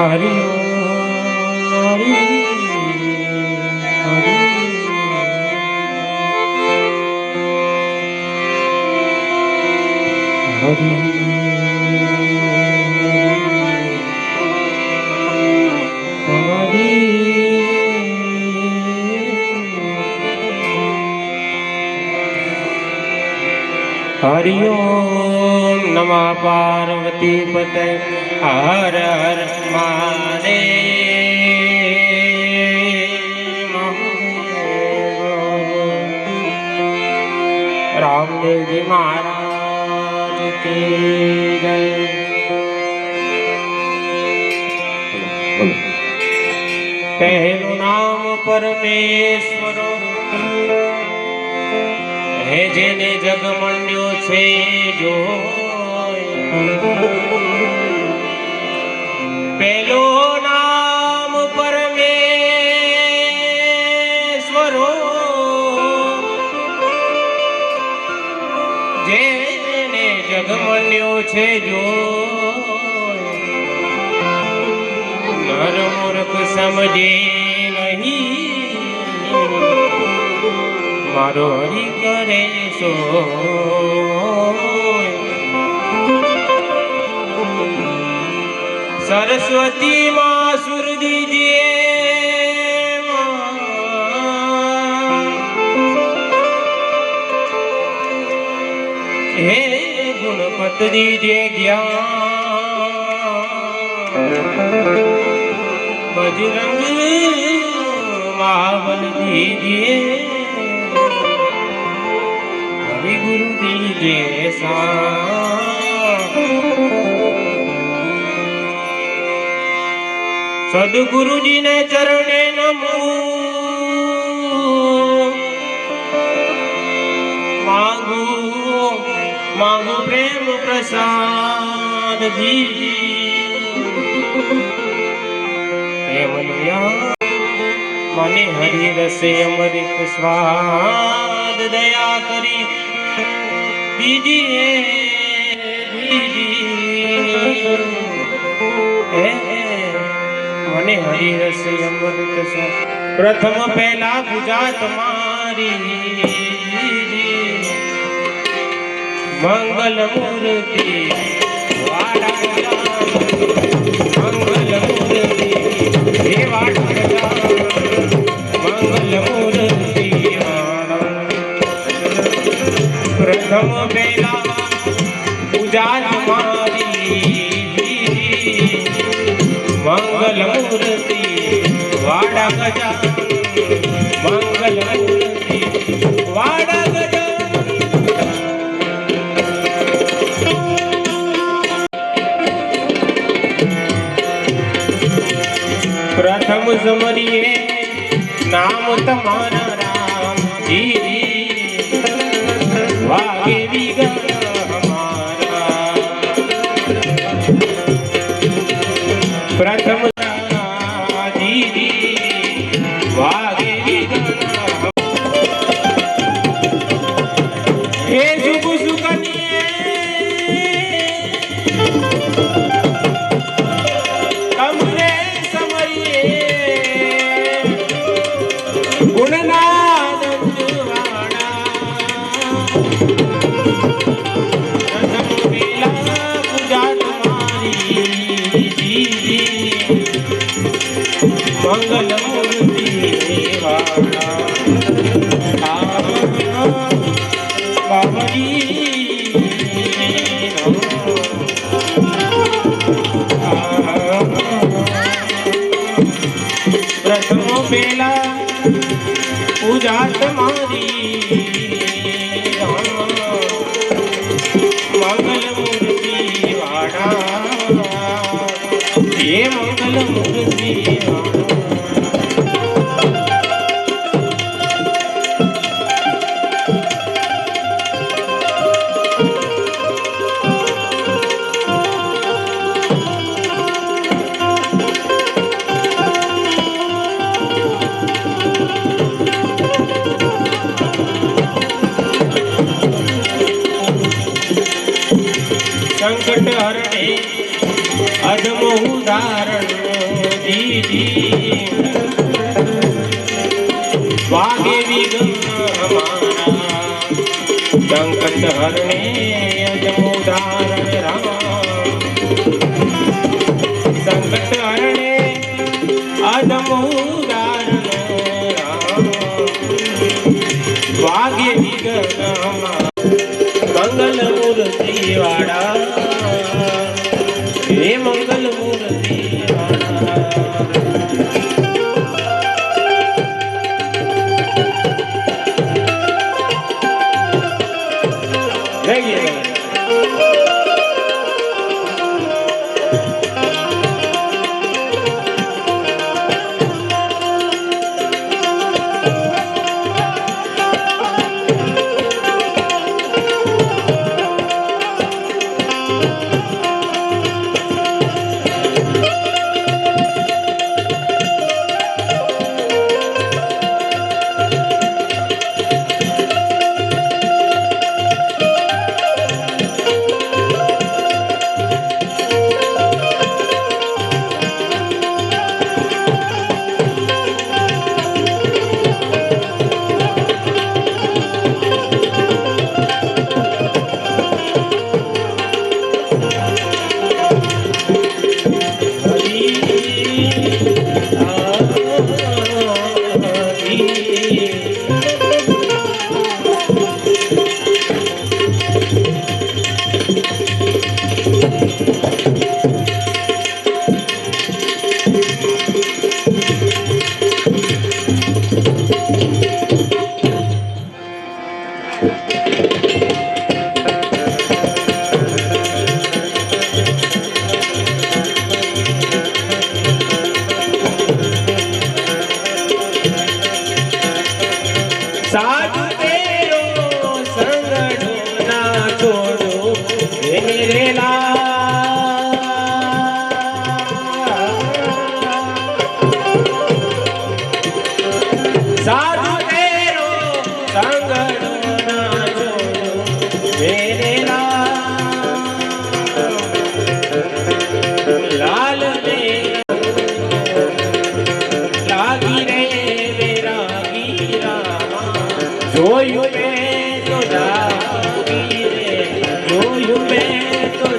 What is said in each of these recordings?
हरि हरि हरि हरि ओम नमः पार्वती पते हर हर महादेव। रामदेव जी महाराज की जय। पहलू नाम परमेश्वर हे जेने जग मंड्यो छे जो पेलो नाम परमेश्वरो जेने जग मंड्यो छे जो नर मूर्ख समझे नहीं मारो हरि करे सो। सरस्वती माँ सुर दीजिए हे गुणपत दीजिए ज्ञान। बजरंग महाबल दीजिए गुरु दीजिए सदगुरु जी ने चरणे नमो मांगू मांगू प्रेम प्रसाद दीजिए मने हरि रसे अमृत स्वाद दया करी दीजिए मने हरि रस अमृत स्वाद। प्रथम पहला गुजात मारी मंगल मूर्ति वाड़ा मंगल मूर्ति हे वाड़ा मंगल मूर्ति प्रथम बेला पूजा तुम्हारी मंगल मूर्ति वाड़ा गजा मंगल मूर्ति वाड़ा गजा। प्रथम समरिए नाम तुम्हारा राम जी वागे विगत हमारा। प्रथम दीदी वागे विगत हे सुख सुखनिए कमरे समरिए गुणनाद मंगल मूर्ति वाड़ा बाबरी प्रथम बेला पूजा तुम्हारी मंगल मूर्ति वाड़ा ये मंगल मूर्ति वाड़ा। संकट हरणे अधम उदाहरण जी वागे विघ्न हमारा संकट हरने अजमुदारण राम संकट हरणे अजमुदारण राम वागे विघ्न हमारा मंगल मूर्ति वाड़ा हे मंगल मूर्ति वाड़ा साधु तेरो संग ढूंढना छोड़ो मेरे लाल साधु तेरो संग ढूंढना छोड़ो मेरे लाल ने लागी रे मेरा गिरा जोयू में तो जागी रे जोयू में तो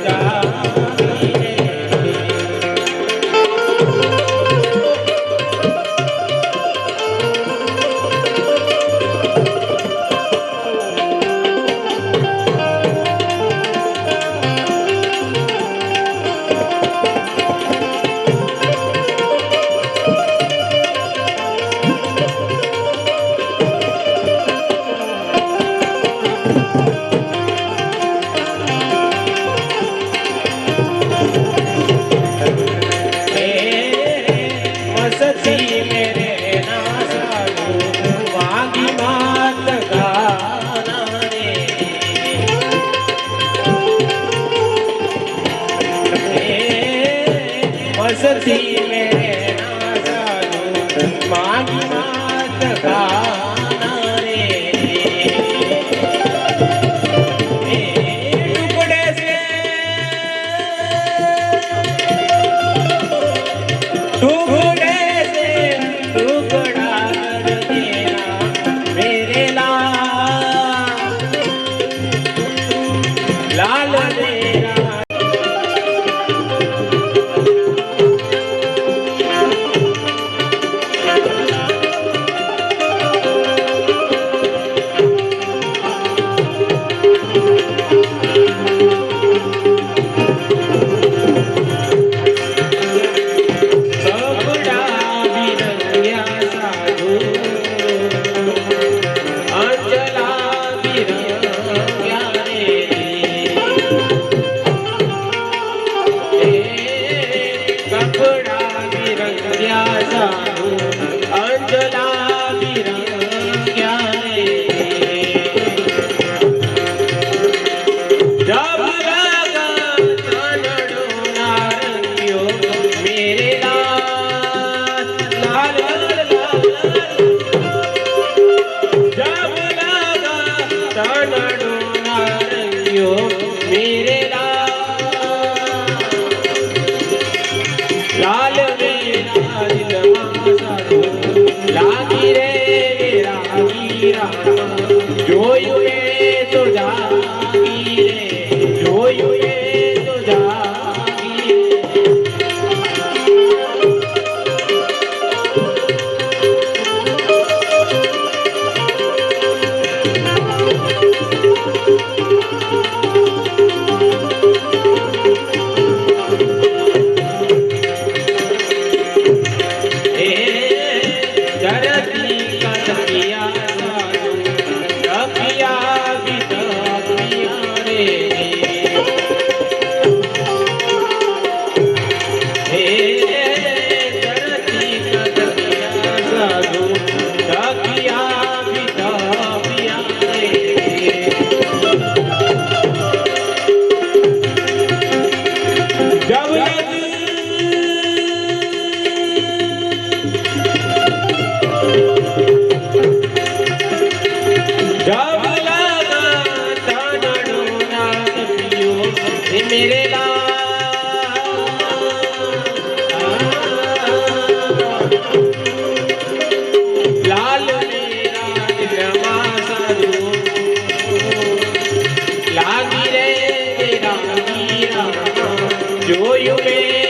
मेरे लाल मेरा दिलमा सारू लागी रे मेरा मीरा जोयु में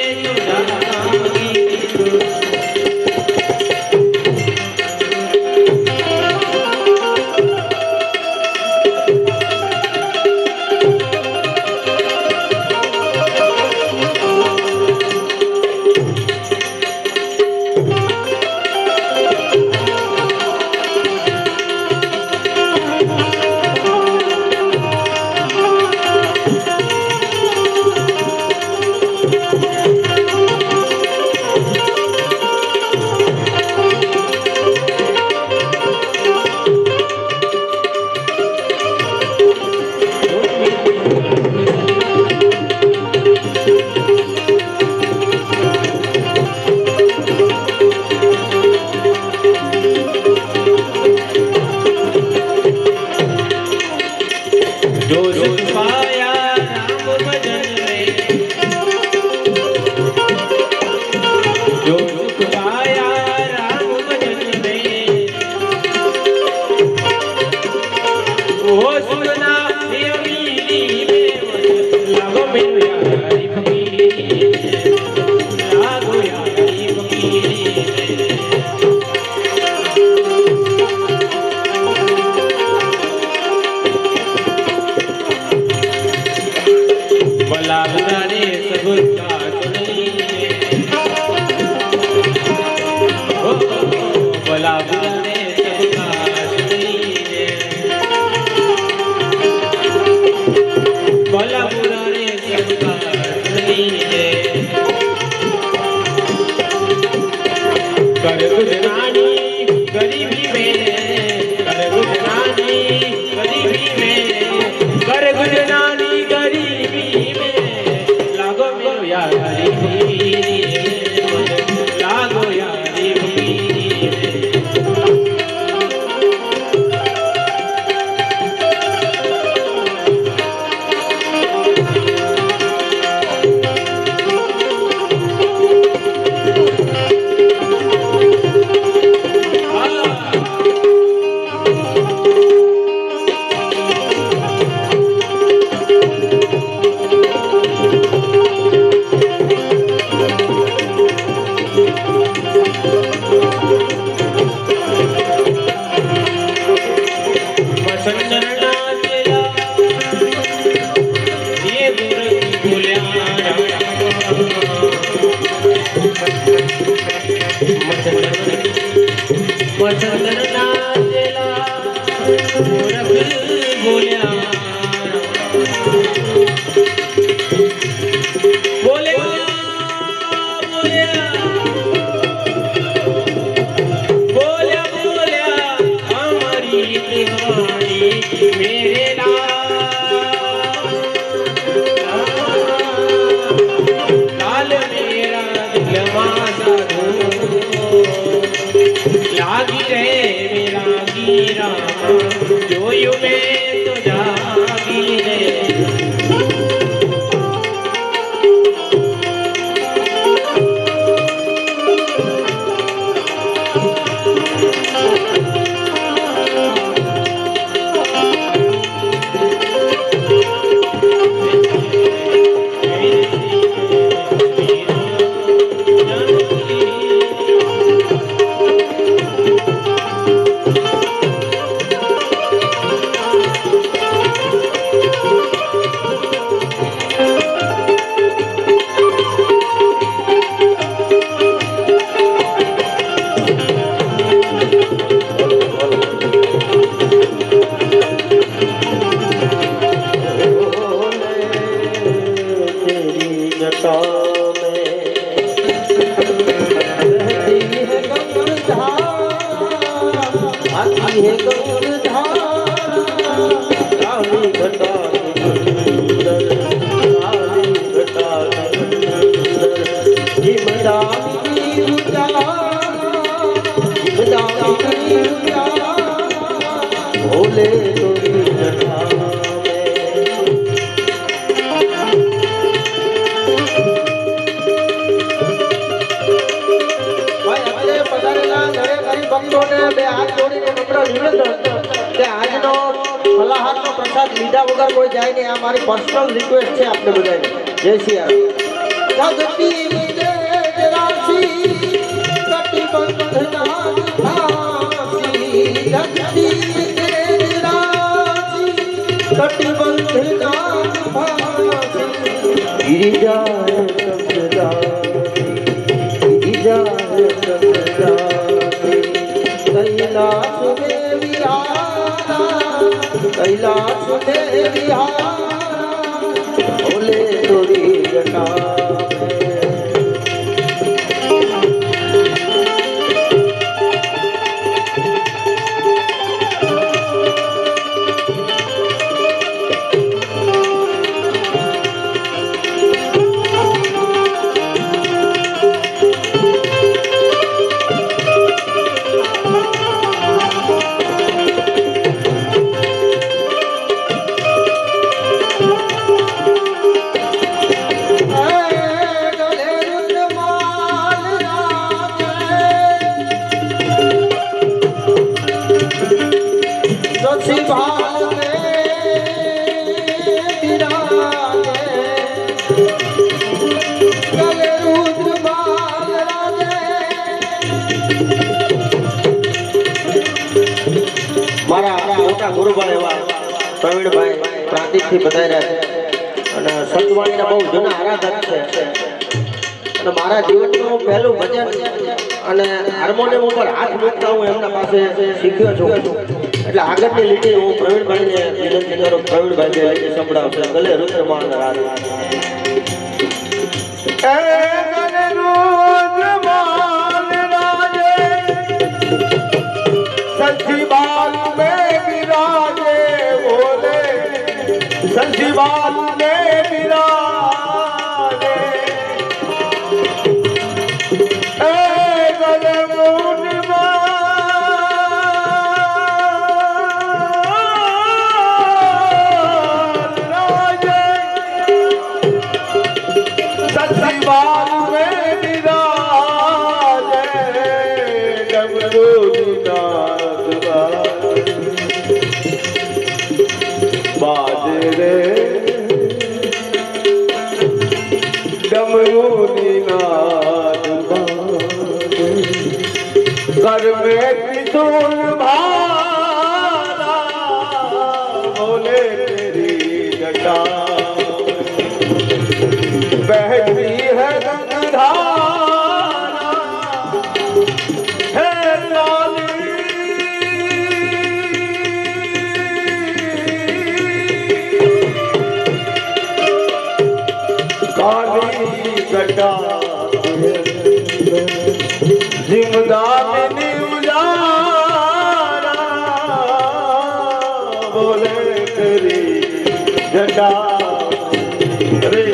तुझागी भोले तो પ્રસાદ લીધા વગર કોઈ જાય નહીં. આ મારી પર્સનલ રિક્વેસ્ટ છે આપણે બધાને. જય સિયારામ. જગતી વિદેશ રાશિ કટિબંધના ફાંસી. જગતી વિદેશ રાશિ કટિબંધના ફાંસી. ગિરિજાય कैलाश में विहारा बोले तोरी जटा ગુરુભાઈ એવા પ્રવીણભાઈ પ્રાંતિકથી બધાય છે અને સતવાણીના બહુ જૂના આરાધક છે અને મારા જીવનનું પહેલું ભજન અને હાર્મોનિયમ ઉપર હાથ મૂકતા હું એમના પાસે શીખ્યો છું. એટલે આગળની લીટી હું પ્રવીણભાઈને વિનંતી કરું. પ્રવીણભાઈ જે લીટી સંભળાવશે ગલે રુદ્રમાલ રાગ. संजीवाल में विराजे बोले संजीवाल में विराजे संजीवाल में विराजे बाजरे डमरूनी नाद घर में त्रिशूल भाला बोले तेरी जटा बहती है गंगाधारा है लाली काली जटा जिमदानी उजारा बोले तेरी जटा रे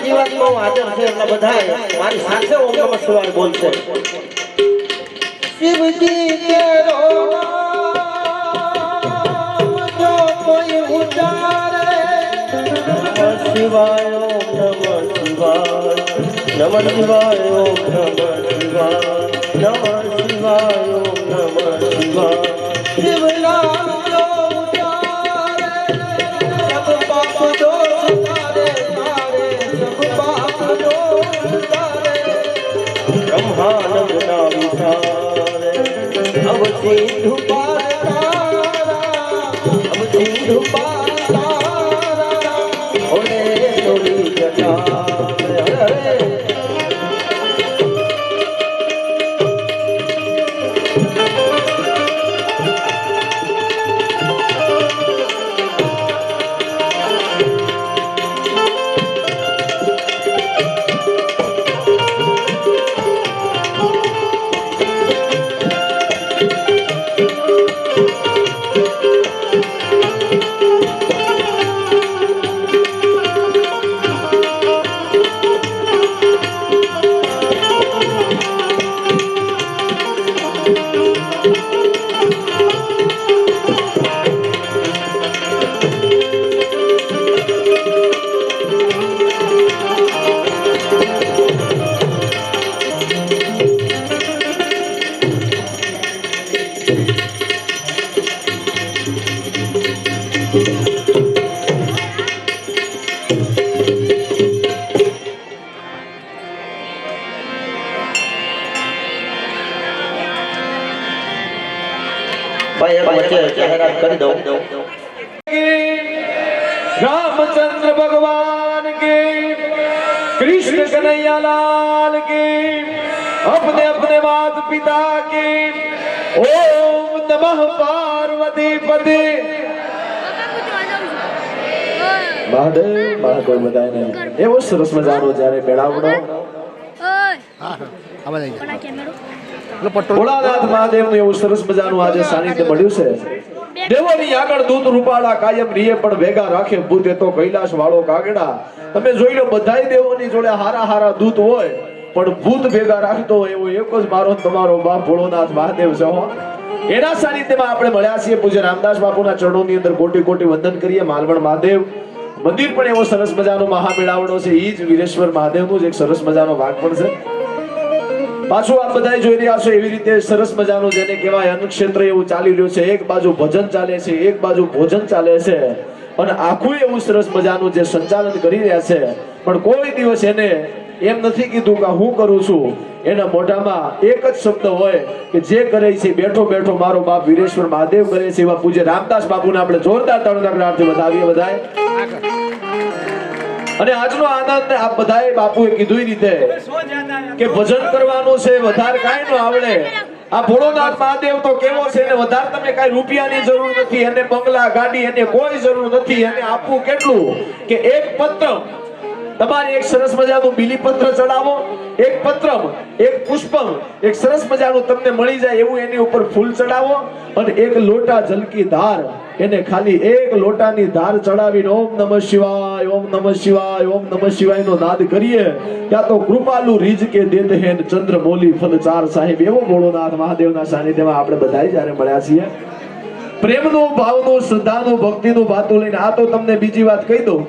જીવાત્માઓ હાજર છે એટલે બધાય મારી સાથે ઓમ નમઃ શિવાય બોલશે. શિવજી તેરો નામ જો કોઈ ઉચારે નમઃ શિવાય ઓમ નમઃ શિવાય નમઃ શિવાય ઓમ નમઃ શિવાય નમઃ શિવાય ઓમ નમઃ શિવાય. શિવ નામ જો ઉચારે સબ પાપ દોષ તારે તારે સબ પાપ દોષ તારે બ્રહ્માનંદ ના વિચારે અબ સિંધુ પાર તારા અબ સિંધુ પાર તારા ઓરે તોરી જટા હરે જાહેરાત કરી દઉં. रामचंद्र भगवान के कृष्ण कन्हैया लाल के अपने अपने माता पिता के ओम नमः पार्वती पते મહાદેવ મહાદેવ બધાને એવો સરસ મજાનો જ્યારે મેળાવડો ભોળાનાથ મહાદેવનું એવું સરસ મજાનું આજે સાનિધ્ય મળ્યું છે. દેવોની આગળ દૂત રૂપાળા કાયમ રીએ પણ ભેગા રાખે ભૂત એ તો કૈલાશ વાળો કાગડા. તમે જોઈ લો બધાય દેવોની જોડે હારા હારા દૂત હોય પણ ભૂત ભેગા રાખતો હોય એવો એક જ મારો તમારો બાપ ભોળોનાથ મહાદેવ છે. એના સાનિધ્યમાં આપણે મળ્યા છીએ. પૂજ્ય રામદાસ બાપુના ચરણોની અંદર કોટી કોટી વંદન કરીએ. માલવણ મહાદેવ મંદિર પણ એવો સરસ મજાનો મહામેળાવડો છે. ઈ જ વીરેશ્વર મહાદેવનું જ એક સરસ મજાનો ભાગ પણ છે. પાછું આપ બધા જોઈ રહ્યા છો એવી રીતે સરસ મજાનું જેને કહેવાય અન્નક્ષેત્ર એવું ચાલી રહ્યું છે. એક બાજુ ભજન ચાલે છે, એક બાજુ ભોજન ચાલે છે અને આખું એવું સરસ મજાનું જે સંચાલન કરી રહ્યા છે. પણ કોઈ દિવસ એને એમ નથી કીધું કે હું કરું છું. એના મોઢામાં એક જ શબ્દ હોય કે જે કરે છે બેઠો બેઠો મારો બાપ વીરેશ્વર મહાદેવ કરે છે. એવા પૂજ્ય રામદાસ બાપુને આપણે જોરદાર તળનારથી વધાવીએ બધાય. અને આજનો આનંદ આ બધાએ બાપુએ કીધું રીતે કે ભજન કરવાનું છે, વધારે કાંઈ ન આવડે. આ ભોળોનાથ મહાદેવ તો કેવો છે એને વધારે તમે કાંઈ રૂપિયાની જરૂર નથી, એને બંગલા ગાડી એને કોઈ જરૂર નથી. એને આપવું કેટલું કે એક પત્ર તમારે એક સરસ મજાનું બીલીપત્ર ચડાવો, એક પત્રમ એક પુષ્પમ એક સરસ મજાનું તમને મળી જાય એવું એની ઉપર ફૂલ ચડાવો અને એક લોટા જલકી ધાર એને ખાલી એક લોટાની ધાર ચડાવીને ઓમ નમઃ શિવાય ઓમ નમઃ શિવાય ઓમ નમઃ શિવાય નો નાદ કરીએ. ત્યાં તો કૃપાલુ રીજ કે દેત હેન ચંદ્ર મોલી ફલ ચાર સાહેબ એવો ભોળોનાથ મહાદેવના સાનિધ્યમાં આપણે બધાય જ્યારે મળ્યા છીએ. પ્રેમનું ભાવનું શ્રદ્ધાનું ભક્તિનું વાતું લઈને આ તો તમને બીજી વાત કહી દઉં.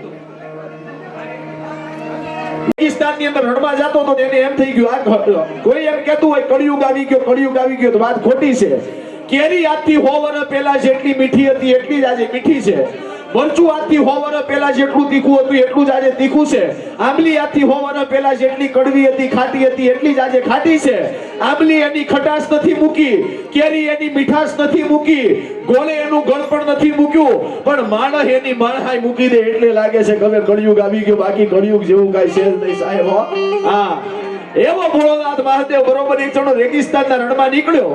પાકિસ્તાનની અંદર રણમાં જતો તો એને એમ થઈ ગયું આ કોઈ એમ કહેતું હોય કળિયુગ આવી ગયો કળિયુગ આવી ગયો તો વાત ખોટી છે. કેરી આજથી 100 વર્ષ પહેલા જેટલી મીઠી હતી એટલી જ આજે મીઠી છે. મરચું આજથી 100 વર્ષ પહેલા જેટલું તીખું હતું એટલું જ આજે તીખું છે. આંબલી આજથી 100 વર્ષ પહેલા જેટલી કડવી હતી ખાટી હતી એટલી જ આજે ખાટી છે. આંબલી એની ખટાશ નથી મૂકી, કેરી એની મીઠાશ નથી મૂકી, ગોળે એનું ગળપણ નથી મૂક્યું, પણ માણસ એની માણહાઈ મૂકી દે એટલે લાગે છે કે હવે કળિયુગ આવી ગયો. બાકી કળિયુગ જેવું કઈ છે જ નહીં સાહેબ. હા એવો ભોળોનાથ મહાદેવ બરોબર એક જણો રેગિસ્તાનના રણમાં નીકળ્યો.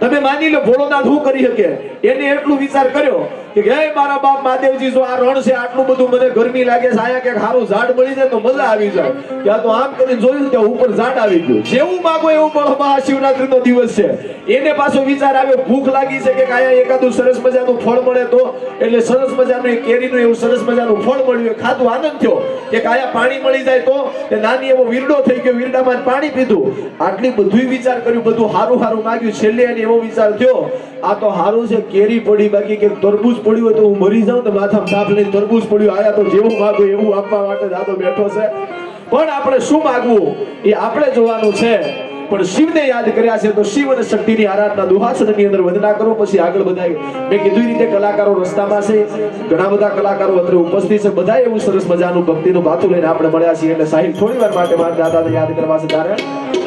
તમે માની લો ભોળોનાથ શું કરી શકે એને એટલું વિચાર કર્યો કે હે મારા બાપ મહાદેવજી જો આ રણ છે આટલું બધું મને ગરમી લાગે છે આયા કે સારું ઝાડ મળી જાય તો મજા આવી જાય ત્યાં તો આમ કરીને જોયું ત્યાં ઉપર ઝાડ આવી ગયું જેવું માંગો એવું પણ મહાશિવરાત્રીનો દિવસ છે એને પાછો વિચાર આવ્યો ભૂખ લાગી છે કે આયા એકાદું સરસ મજાનું ફળ મળે તો એટલે સરસ મજાનું કેરીનું એવું સરસ મજાનું ફળ મળ્યું ખાધું આનંદ થયો કે આયા પાણી મળી જાય તો એ નાની એવો વીરડો થઈ ગયો વીરડામાં પાણી પીધું આટલી બધું વિચાર કર્યું બધું હારું હારું માંગ્યું છેલ્લે એને એવો વિચાર થયો આ તો હારું છે કેરી પડી બાકી કે તરબૂચ પડ્યું હોય તો હું મરી જાઉં તો માથામાં તાપ લઈને તરબૂચ પડ્યું આયા તો જેવું માંગો એવું આપવા માટે જ આ તો બેઠો છે પણ આપણે શું માંગવું એ આપણે જોવાનું છે પણ શિવને યાદ કર્યા છે તો શિવ અને શક્તિની આરાધના દુહાસનની અંદર વંદના કરો પછી આગળ બધાય મેં કીધું રીતે કલાકારો રસ્તામાં છે ઘણા બધા કલાકારો અત્રે ઉપસ્થિત છે બધા એવું સરસ મજાનું ભક્તિનું ભાતું લઈને આપણે મળ્યા છીએ એટલે સાહિલ થોડી વાર માટે મારા દાદાને યાદ કરવા છે તારે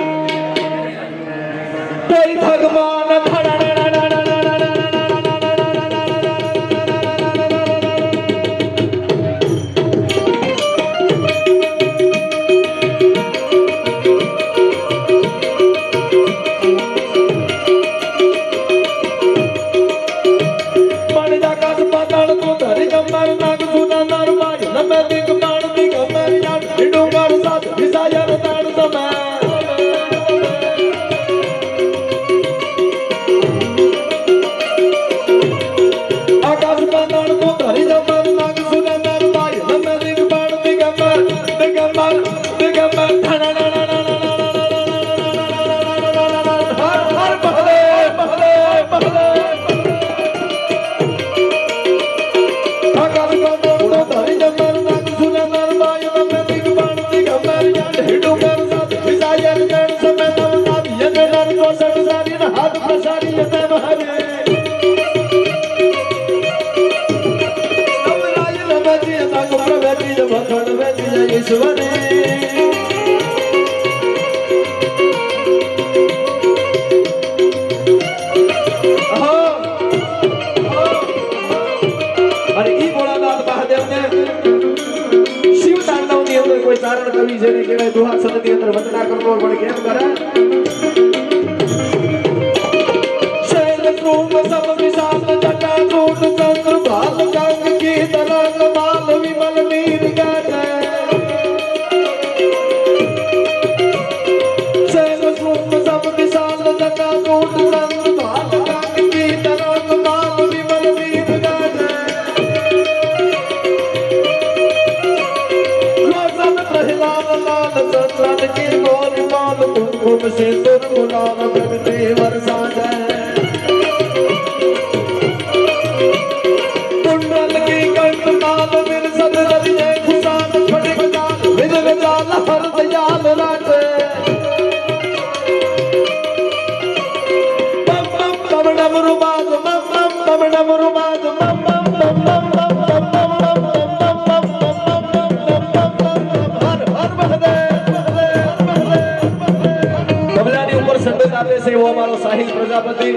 કોઈ ભગવાન સાહિલ પ્રજાપતિ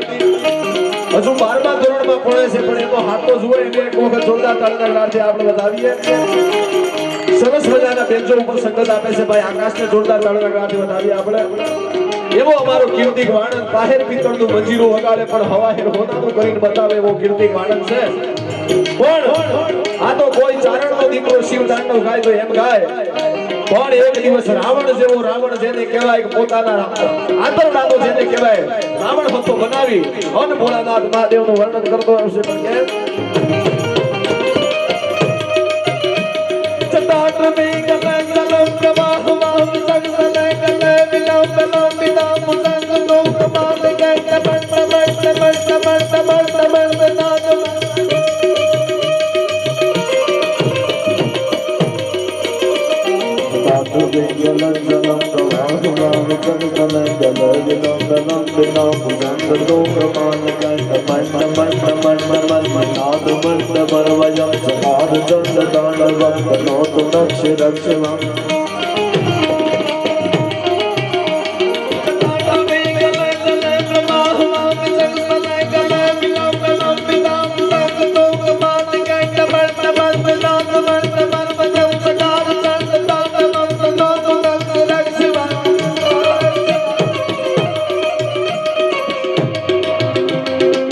હજુ 12મા ધોરણમાં ભણે છે પણ એનો હાથ તો જુઓ એને એક વખત જોરદાર તાળીના ગળાથી આપણે વધાવીએ સરસ મજાના બેન્ચો ઉપર સંગત આપે છે ભાઈ આકાશને જોરદાર તાળીના ગળાથી વધાવીએ આપણે એવો અમારો કીર્તિક વાણંદ બાહેર પિત્તળનું મંજીરું વગાડે પણ હવાહેર હોનાનું કરીને બતાવે એવો કીર્તિક વાણંદ છે પણ આ તો કોઈ ચારણનો દીકરો શિવ તાંડવ ગાય તો એમ ગાય પણ એક દિવસ રાવણ જેવો રાવણ જેને કહેવાય કે પોતાના આંતરડાનો જેને કહેવાય રાવણ હતો બનાવી અન ભોળાનાથ મહાદેવનું વર્ણન કરતો હશે પણ કેમ ચટાટ મે ગલે ચલમ પ્રવાહ વાહ સંગલે ગલે વિલમ બલમ વિદા મુસંગ નો કમાલ કે કબટ કબટ કબટ કબટ કબટ કબટ નાદ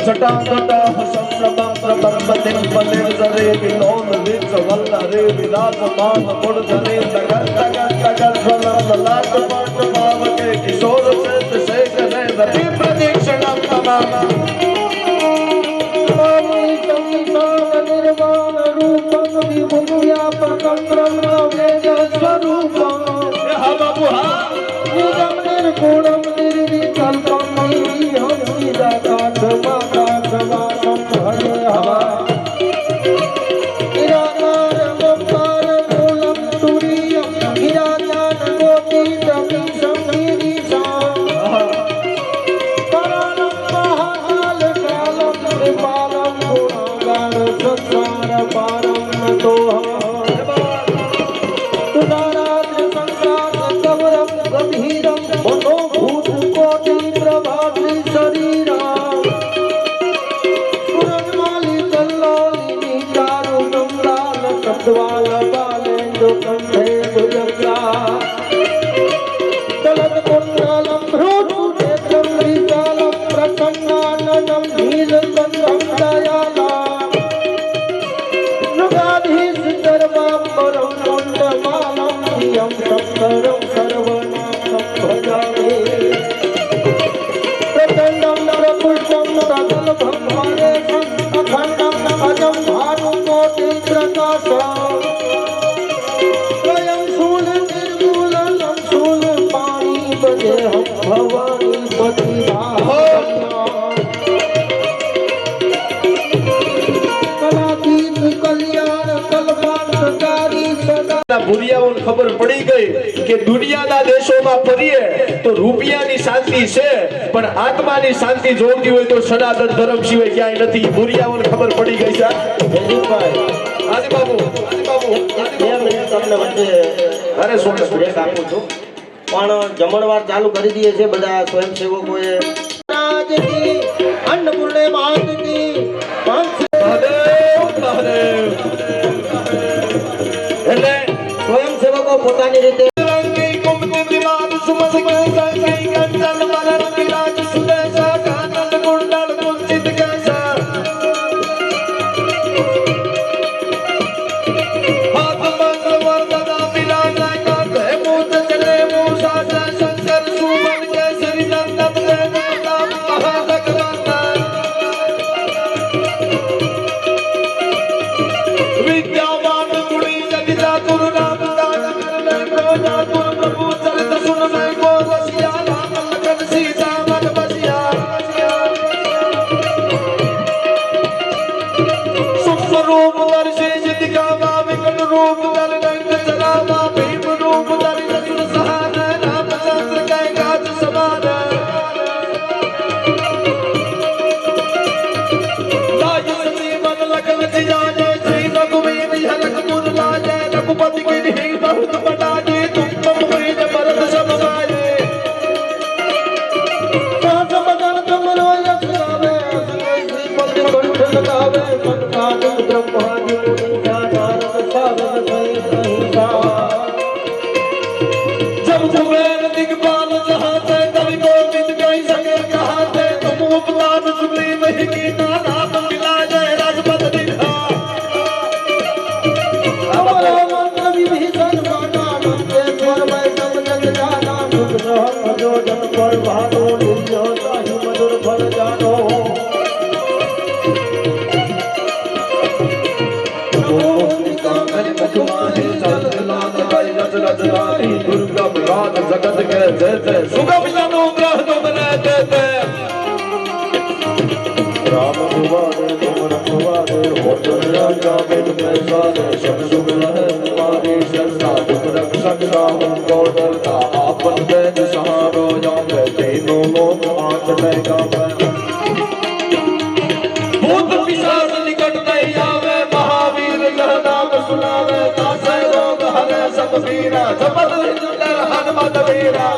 Sata sata मंत्र परमतिम पले जरे विलोन विच वल्लरे विराजमान गुण जने तगत तगत तगत ज्वलन लाट पाट भाव के किशोर से करे रति प्रदीक्षणम तमाम निर्वाण रूपम विभुम व्यापकम ब्रह्म वेद स्वरूपम हवबुहा निगम निर्गुणम निर्विकल्पम निरीहं निराकाशवाकाशवासं हरे हवा निराकारमकार मूलं तुरीयं निराज्ञानकोटितमीशं गिरीशं पराणं महाकालकालं कृपालं गुणागार संसारपारं नतोऽहम् गंभीरम मनोभूत कोटि प्रभाति शरीरम पुरमाली कल्लोलिनी चारुणम लाल सद्वाल बालेन्दु कंठे भुजंगा तलत कुंडलम भ्रूतु नेत्रम विशालम प्रसन्नाननम नीलकंठम दयालम नगाधीश सर्वांबरम कुंडमालम प्रियम शंकरम सर्वनाथं भजामि प्रचंडं प्रपुष्टं प्रगल्भं हरेशं अखंडं अजं भानुकोटि प्रकाशं स्वयं शूल निर्मूलं शूल पाणि बजेहं भवानी कलातीत कल्याण कल्पांतकारी सदा ભુરિયાઓને ખબર પડી ગઈ કે દુનિયાના દેશોમાં ફરીએ તો રૂપિયાની શાંતિ છે પણ આત્માની શાંતિ જોઈતી હોય તો સનાતન ધર્મ સિવાય ક્યાંય નથી. ભુરિયાઓને ખબર પડી ગઈ છે. જયદીપભાઈ હાજી બાબુ, હાજી બાબુ, હાજી બે બાબુ. મિનિટ તમને વચ્ચે અરે સોને બ્રેક આપું છું પણ જમણવાર ચાલુ કરી દઈએ છે બધા સ્વયંસેવકોએ રાજની અન્નપૂર્ણે માતની મહાદેવ, મહાદેવ. એટલે સ્વયંસેવકો પોતાની રીતે રંગી કુમકુમ વિમાન સુમસિક સંગી કંચન મરણ વિરાજ સુદેશા કાનન કુંડળ કુંચિત કેસા હાથ મંત્ર વર્ધના વિરાજય કાંધે મૂત ચલે મૂષા શંકર સુમન કેસરી નંદન દેવ પ્રતાપ મહાજગવંદન વિદ્યાવાન ગુણી જગી ચાતુર રામ દાન કરને પ્રોજા ગુરુ પ્રભુ ચરિત સુન મેં કો રસિયા રામ લખન સીતા મન બસિયા सूक्ष्म रूप दर्शे दिखावा विकट रूप दर रंग चलावा भीम रूप दर रसुर सहान रामचंद्र कै काज समान लाज सती मन लगन जियाने श्री रघुवीर हरक पुर लाजे रघुपति की नहीं बहुत बड़ाजे तुम तुम प्रीत भरत सब भाए सहस बदन कमलो यश गावे श्री पद कंठ लगावे संसारिक ब्रह्मादि मुनीसा नारद सारद सहित अहिंसा जब कुबेर दिगपाल जहाते कवि गोविंद कहि सके कहाते तुम उपदान सुनी वही की नाम मिला जय राजपद दिखा अमरो मंत्र विभीषण माना मंत्र स्वर में सब जग जाना दुख सहम जो जन पर भानो नित्यो ताहि मधुर फल जानो जगत के जैसे सुगम अनुग्रह तुम रहते थे राम भुवाने तुम रखवारे हो दुनिया में पैसारे सब सुख रहे तुम्हारी शरणा तुम रक्षक राम को डरता आपन तेज सहारो जावे तीनों लोग आंच लेगा भूत पिशाच निकट नहीं आवे महावीर यह नाम सुनावे कासे रोग हरे सब पीरा जपत निरंतर हनुमत वीरा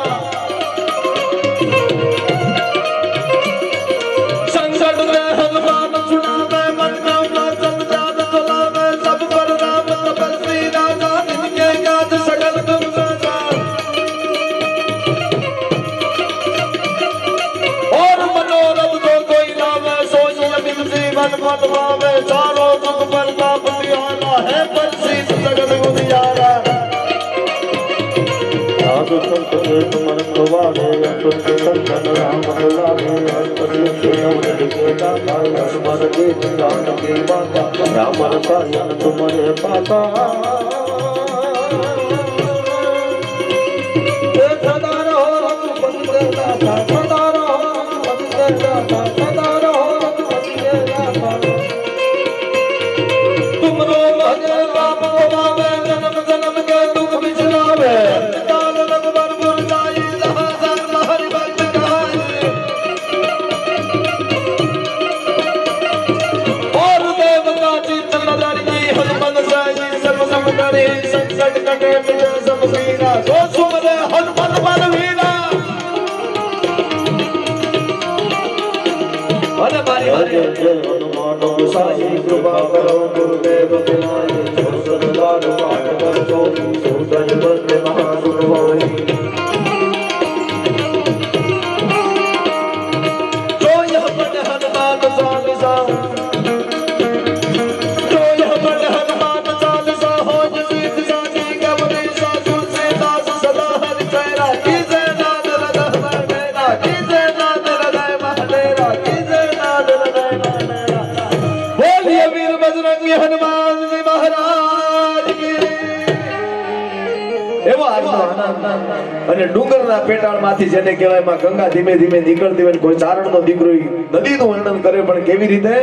संकट में हनुमान छुड़ावे मन में वाचन जान चलावे सब पर राम तपस्वी राजा इनके काज सकल तुम साजा और मनोरथ जो कोई लावे सोई अमित जीवन मन पावे चारों जुग प्रताप तिहारा है परसीत जगत गुदियारा साधु संत के तुमन गवारे असुर संतन राम दुलारे अस्पति नव के दाता स्मर के ज्ञान के माता राम रसायन तुम्हारे पाता सदा रहो रघुपति के दाता सदा रहो रघुपति के दाता सदा रहो रघुपति के दाता तुमरो भजे बाप पावे जन्म जन्म के दुख बिछलावे संकट कटे सब वीरा सो सुमरे हनुमत बलवीरा हनुमान गोसाई कृपा करो गुरुदेव तुम्हारे जो सदार पाठ करतो सुदय बंद महासुख होई जो यह बन हनुमान चालीसा जो यह बन हनुमान चालीसा हो जीत जाती गवरी सासु से दास सदा हरि चेहरा कीजे नाद हृदय मेरा कीजे नाद हृदय महलेरा कीजे नाद हृदय महलेरा बोलिए वीर बजरंगी हनुमान जी महाराज की એવો આનંદ અને ડુંગરના પેટાળમાંથી જેને કહેવાય માં ગંગા ધીમે ધીમે નીકળતી હોય કોઈ ચારણનો દીકરો નદીનું વર્ણન કરે પણ કેવી રીતે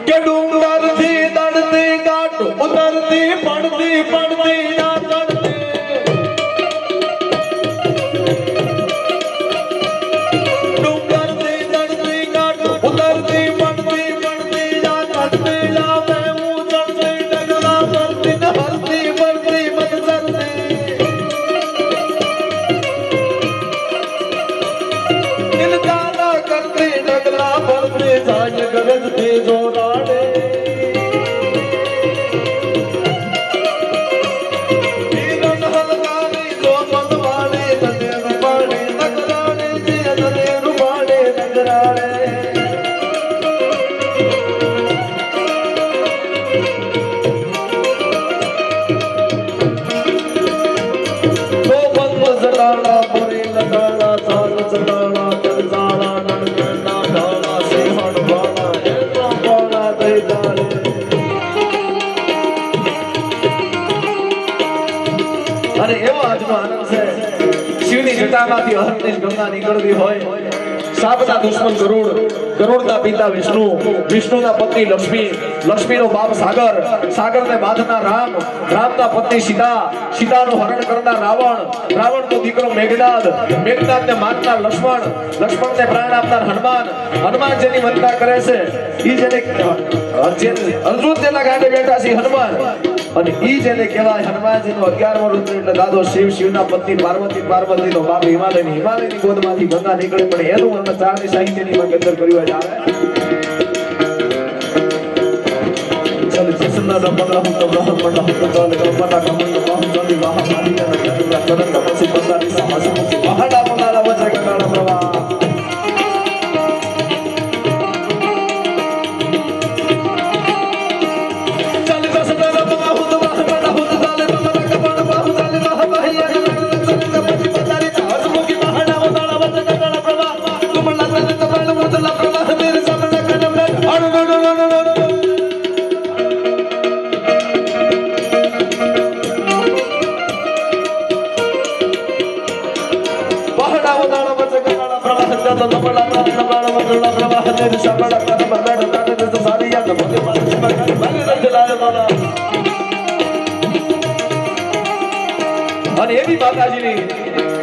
કે ડુંગરથી દડતી કાટ ઉતરતી પડતી પડતી ના ચડતી ડુંગરથી દડતી કાટ ઉતરતી પડતી પડતી ના ચડતી જાવે હું ચડતી ડગલા પરતી ન હરતી પડતી મત ચડતી इनकाना करते डगला परते जाय गरजते जोराड़े वीरन हलकानी जो मनवाड़े तने रुपाड़े नगराड़े जी तने रुपाड़े नगराड़े तो बंद जटाड़ा पुरी लगाड़ा साल जटाड़ा चलजाड़ा ननगना ढाला सिंहण बाला है तो बाला दे डाले अरे एवो આજનો આનંદ છે શિવની જટામાંથી અહર્નિશ ગંગા નીકળતી હોય સાપના દુશ્મન ગરુડ ગરુડના પિતા વિષ્ણુ વિષ્ણુના પત્ની લક્ષ્મી લક્ષ્મીનો બાપ સાગર સાગરને બાંધનાર રામ રામના પત્ની સીતા સીતાનું હરણ કરનાર રાવણ રાવણનો દીકરો મેઘનાદ મેઘનાદને મારનાર લક્ષ્મણ લક્ષ્મણને પ્રાણ આપનાર હનુમાન હનુમાન જેની વંદના કરે છે ઈ જેને અર્જુન જેના ગાંડે બેઠા છે હનુમાન અને ઈ જેને કહેવાય હનુમાનજીનું 11મો રુદ્ર એટલે દાદો શિવ શિવના પત્ની પાર્વતી પાર્વતીનો બાપ હિમાલયની ગોદમાંથી ગંગા નીકળે પણ એનું વર્ણન ચારની સાહિત્યની માં અંદર કર્યું જ આવે ચલ જસના રમણા હું તબલા મંડા હું ચાલે કમના કમન બાહુ ચાલી વાહ મારીયા નકરા કરન કપસી પસારી સાહસુ મહાડા મનાલા વજ્ર કટાળા પ્રવાહ અને એવી માતાજીની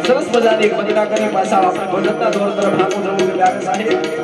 સરસ મજાની એક વંદના કરી પાછા આપણે ભજનના દોર તરફ આગળ જવું છે ત્યારે સાહેબ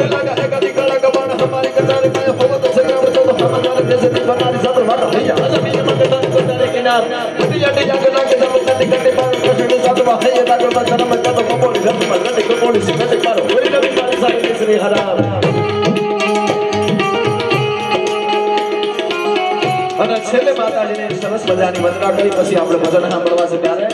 जाने लगा है कभी कड़ा कबाड़ हमारी कचारे में होगा तो संग्राम तो हमारे जैसे भी बनारी सब वाला भैया आजा भी मगता को तारे के नाम टूटी जाटी जाके लाके जब कटे कटे पार कसने साथ में है ये ताको बचना मत तो कोपोली जब पर कटे कोपोली से कटे पारो कोई कभी पार सारे श्री हराम અને છેલ્લે માતાજીને સરસ મજાની વંદના કરી પછી આપણે ભજન સાંભળવા છે ત્યારે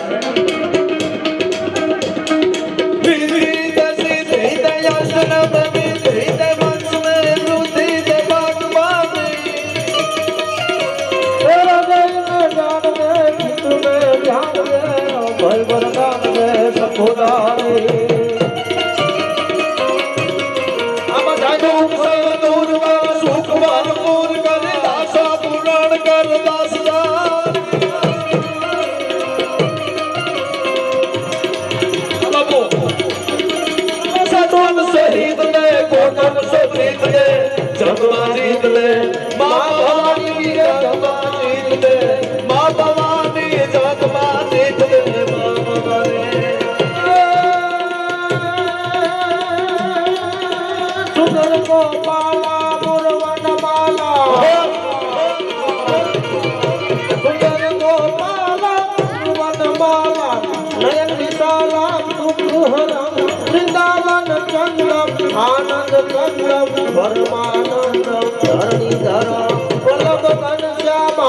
आनंद कंदम परमानंद धरणी धरा वल्लभ घनश्यामा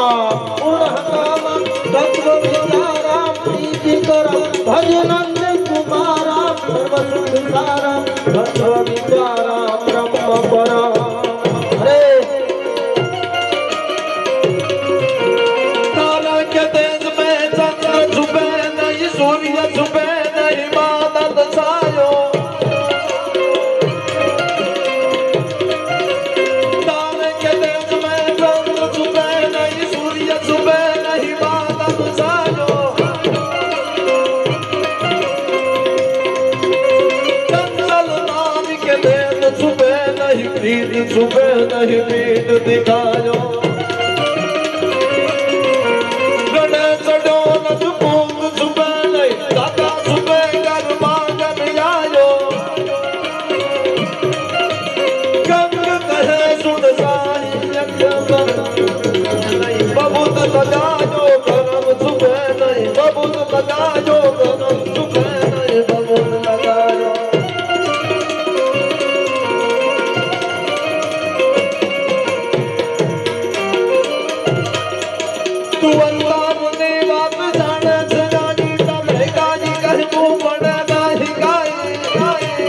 पूर्णकाम तत्व विचारा प्रीति कर भजनंद कुमारा सर्व सुखारा तत्व विचारा ब्रह्म परा हरे तारा के तेज में चंद्र छुपे नहीं सूर्य छुपे नहीं बादल छायो छुपे नहीं पीठ दिखायो गणेश डोल छुपूंग छुपे नहीं दाता छुपे कर मांगन आयो गंग कहे सुन साई नहीं बबूत लगायो करम छुपे नहीं बबूत लगायो करम छुपे नहीं बबूत लगायो तू अंदाज ने बात जाने जगानी तब है काजी कह तू बड़ा नहीं गाए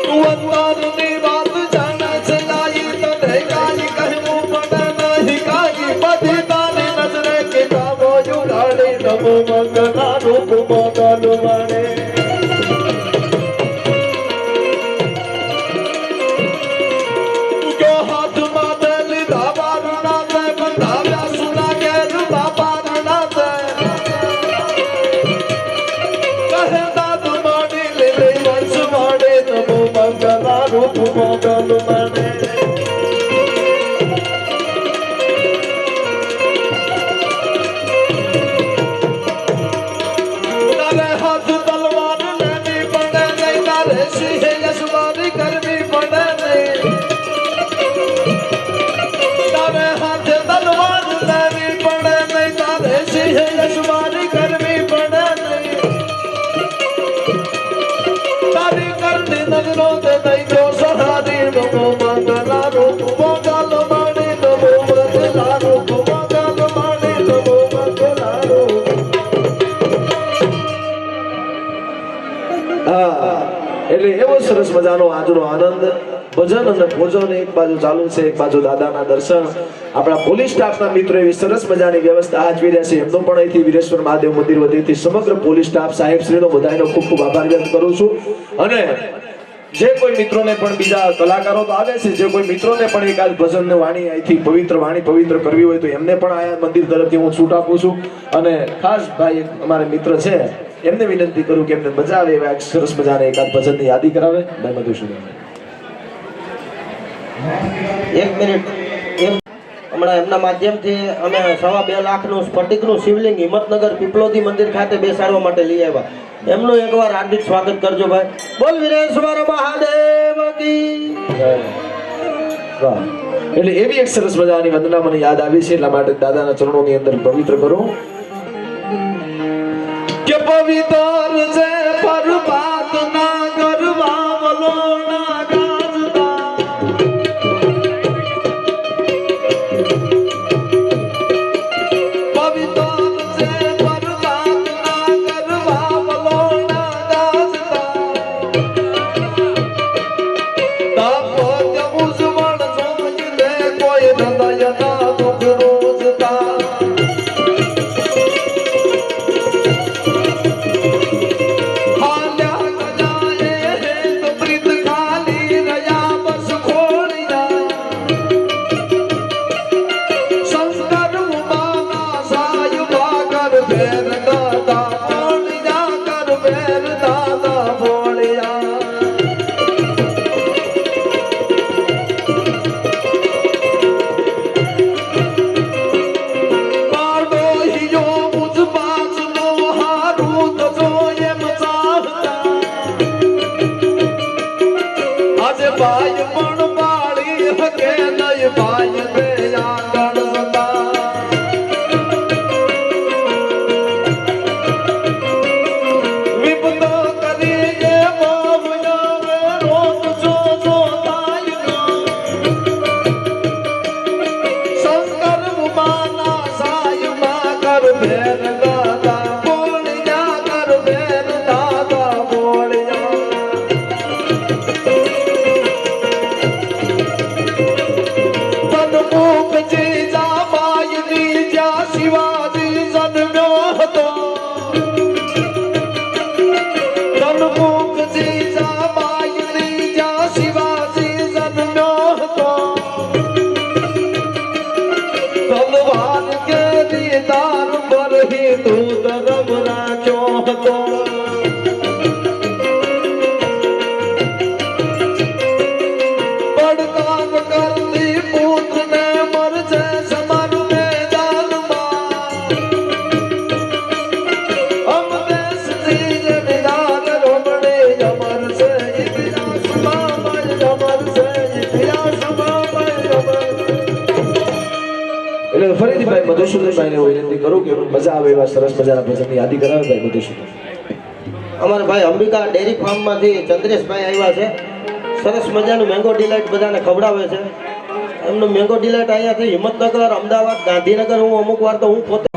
तू अंदाज ने बात जाने जगाई तब है काजी कह तू बड़ा नहीं गाई बदी ताने नजरे के काबो जुगाड़े नमो मंगला रूप मंगल माने એટલે એવો સરસ મજાનો આજનો આનંદ ભજન અને ભોજન એક બાજુ ચાલુ છે એક બાજુ દાદાના દર્શન આપણા પોલીસ સ્ટાફના મિત્રો એવી સરસ મજાની વ્યવસ્થા હાજરી રહેશે એમનો પણ અહીંથી વીરેશ્વર મહાદેવ મંદિર વતીથી સમગ્ર પોલીસ સ્ટાફ સાહેબ શ્રીનો બધાનો ખૂબ ખૂબ આભાર વ્યક્ત કરું છું અને જે કોઈ મિત્રોને પણ બીજા કલાકારો તો આવે છે જે કોઈ મિત્રોને પણ એકાદ ભજન વાણી અહીંથી પવિત્ર વાણી પવિત્ર કરવી હોય તો એમને પણ આ મંદિર તરફથી હું છૂટ આપું છું અને ખાસ ભાઈ અમારે મિત્ર છે એમને વિનંતી કરું કે એમને મજા આવે એવા સરસ મજાને એકાદ ભજનની યાદી કરાવે ભાઈ મધુસૂદન एक मिनट હમણાં એમના માધ્યમથી અમે 2.5 લાખનું સ્ફટિકનું શિવલિંગ હિંમતનગર પીપલોદી મંદિર ખાતે બેસાડવા માટે લઈ આવ્યા એમનું એકવાર હાર્દિક સ્વાગત કરજો ભાઈ. બોલ વીરેશ્વર મહાદેવ કી વાહ. એટલે એવી એક સરસ મજાની વંદના મને યાદ આવી છે એટલા માટે દાદાના ચરણોની અંદર પવિત્ર કરો કે પવિત્ર છે પરબાત ના કરવા વલોણા ગાજતા એટલે ફરીથી ભાઈ મધુસૂદનભાઈને હું વિનંતી કરું કે મજા આવે એવા સરસ મજાના ભજનની યાદી કરાવે ભાઈ મધુસૂદન. અમારા ભાઈ અંબિકા ડેરી ફાર્મમાંથી ચંદ્રેશભાઈ આવ્યા છે. સરસ મજાનું મેંગો ડિલાઇટ બધાને ખવડાવે છે. એમનું મેંગો ડિલાઇટ અહીંયાથી હિંમતનગર, અમદાવાદ, ગાંધીનગર હું અમુક વાર તો હું પોતે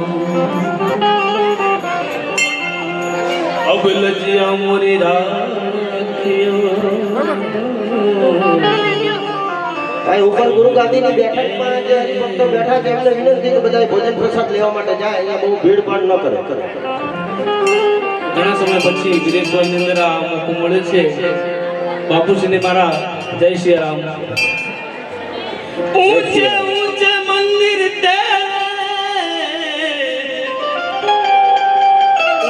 અબલજિયા મોરી રાખિયો ભાઈ ઉપર ગુરુ ગાદીની બેઠકમાં જે હરિભક્તો બેઠા છે એમને વિનંતી કે બધા ભોજન પ્રસાદ લેવા માટે જાય, અહીંયા બહુ ભીડ ભાડ ન કરે. ઘણા સમય પછી વીરેશ્વરની અંદર આ મોકો મળે છે. બાપુજીને મારા જય શ્રી રામ. ઊંચે ઊંચે મંદિર તે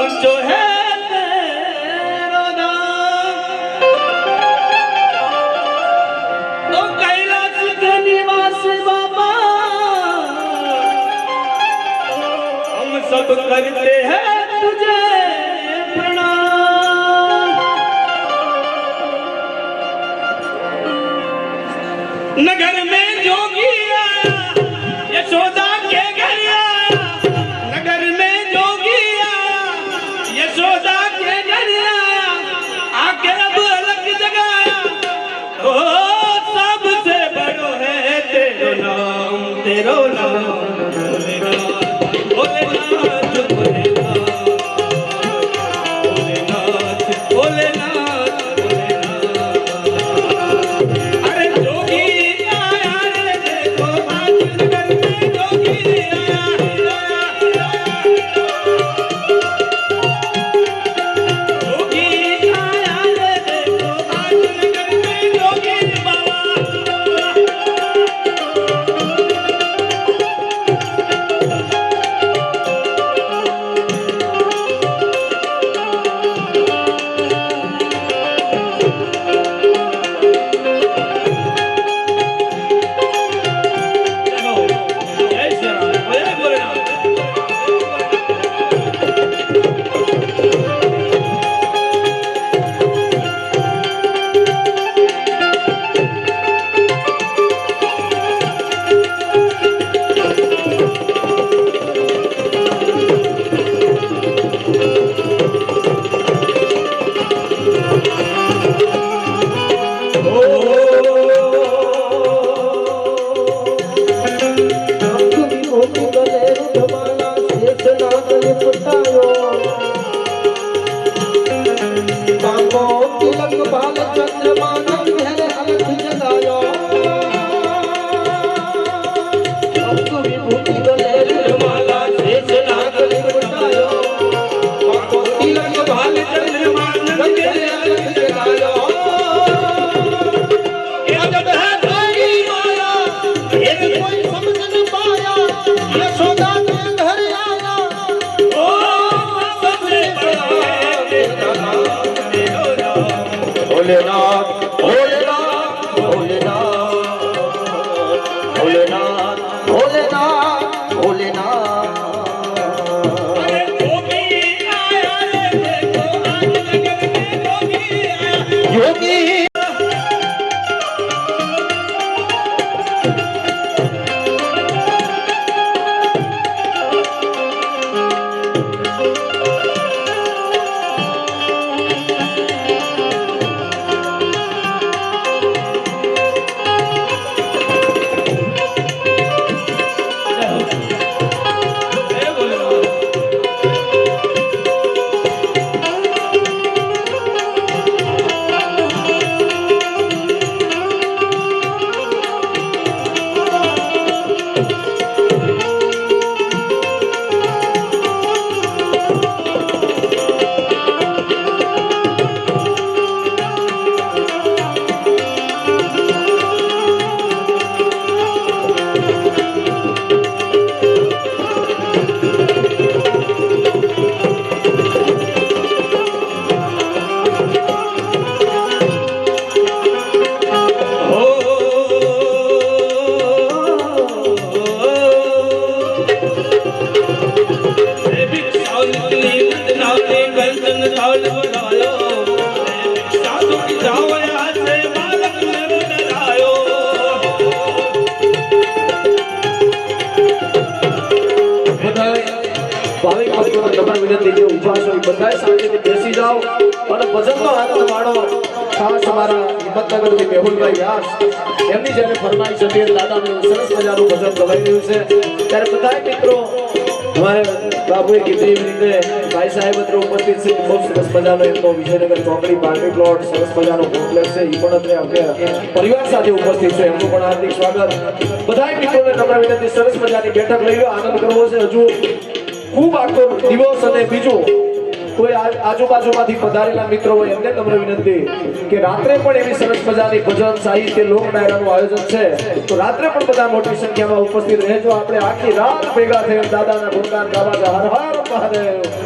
ઊંચો હે તેરો નામ, તો કૈલાસ કે નિવાસ બાબા हम सब करते हैं तुझे नगर में जोगी आया, यशोदा के घर आया. नगर में जोगी आया, यशोदा के घर आया. आके अब अलग जगाया, ओ सबसे बड़ो है तेरो नाम, तेरो नाम भोलेनाथ, भोलेनाथ, भोलेनाथ, भोलेनाथ, भोलेनाथ. अरे जोगी आया रे देखो, नगर में जोगी आया. जोगी आया रे देखो, नगर में जोगी बाबा. ભોલેનાથ ભોલેનાથ ભોલેનાથ ભોલેનાથ ભોલેનાથ ભોલેનાથ અરે જોગી આયા રે દેખો આજ નગર में जोगी आया યોગી जय भोलेनाथ ભાવિક ભક્તોને નમ્ર વિનંતી છે, ઊભા છો એ બધાએ શાંતિથી બેસી જાઓ અને ભજનનો આનંદ માણો. ખાસ અમારા હિંમતનગરથી મેહુલભાઈ વ્યાસ એમની જ્યારે ફરમાઈશ હતી દાદાનું સરસ મજાનું ભજન ગવાઈ રહ્યું છે ત્યારે બધાએ મિત્રો અમારે બાબુએ કીધી એવી રીતે ભાઈ સાહેબ અત્રે ઉપસ્થિત છે. બહુ સરસ મજાનો એમનો વિજયનગર ચોકડી પાર્ટી પ્લોટ સરસ મજાનો કોમ્પ્લેક્સ છે. એ પણ અત્રે પરિવાર સાથે ઉપસ્થિત છે. એમનું પણ હાર્દિક સ્વાગત. બધાએ મિત્રોને નમ્ર વિનંતી, સરસ મજાની બેઠક લઈ લો, આનંદ કરવો છે. હજુ ખૂબ આખો દિવસ અને બીજું કોઈ આજુબાજુમાંથી પધારેલા મિત્રો હોય એમને નમ્ર વિનંતી કે રાત્રે પણ એવી સરસ મજાની ભજન સાહિત્ય લોક ડાયરાનું આયોજન છે તો રાત્રે પણ બધા મોટી સંખ્યામાં ઉપસ્થિત રહેજો. આપણે આખી રાત ભેગા થઈ દાદાના ગુણગાન ગાવા હર હર મહાદેવ.